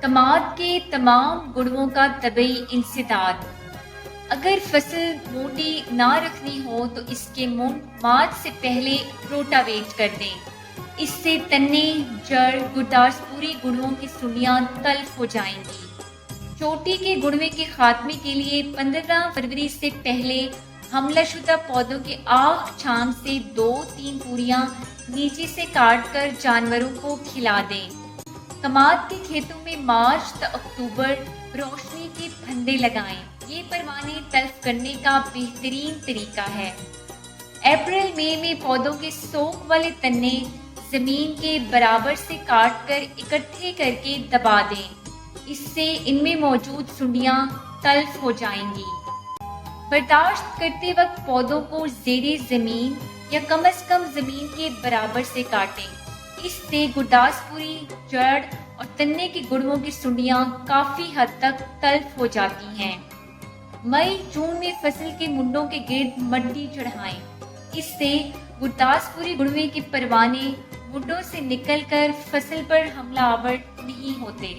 کماد کے تمام گڑووں کا طبعی انسداد۔ اگر فصل موٹی نہ رکھنی ہو تو اس کے ماد سے پہلے روٹاویٹ کر دیں۔ اس سے تنے، جڑ، گرداسپوری گڑووں کی سنڈیاں تلف ہو جائیں گی۔ چوٹی کے گڑوے کے خاتمے کے لیے 15 فروری سے پہلے حملہ شدہ پودوں کے آخ چھام سے 2-3 پوریاں نیچے سے کاٹ کر جانوروں کو کھلا دیں۔ کماد کے کھیتوں میں مارچ تا اکتوبر روشنی کے پھندے لگائیں۔ یہ پروانے تلف کرنے کا بہترین طریقہ ہے۔ اپریل مئی میں پودوں کے سوکھ والے تنے زمین کے برابر سے کاٹ کر اکٹھے کر کے دبا دیں۔ اس سے ان میں موجود سنڈیاں تلف ہو جائیں گی۔ برداشت کرتے وقت پودوں کو زیر زمین یا کم از کم زمین کے برابر سے کاٹیں۔ اس سے گرداسپوری، جڑ اور تنے کے گڑووں کی سنڈیاں کافی حد تک تلف ہو جاتی ہیں۔ مئی جون میں فصل کے منڈوں کے گرد مٹی چڑھائیں۔ اس سے گرداسپوری گڑوے کے پروانے منڈوں سے نکل کر فصل پر حملہ آور نہیں ہوتے۔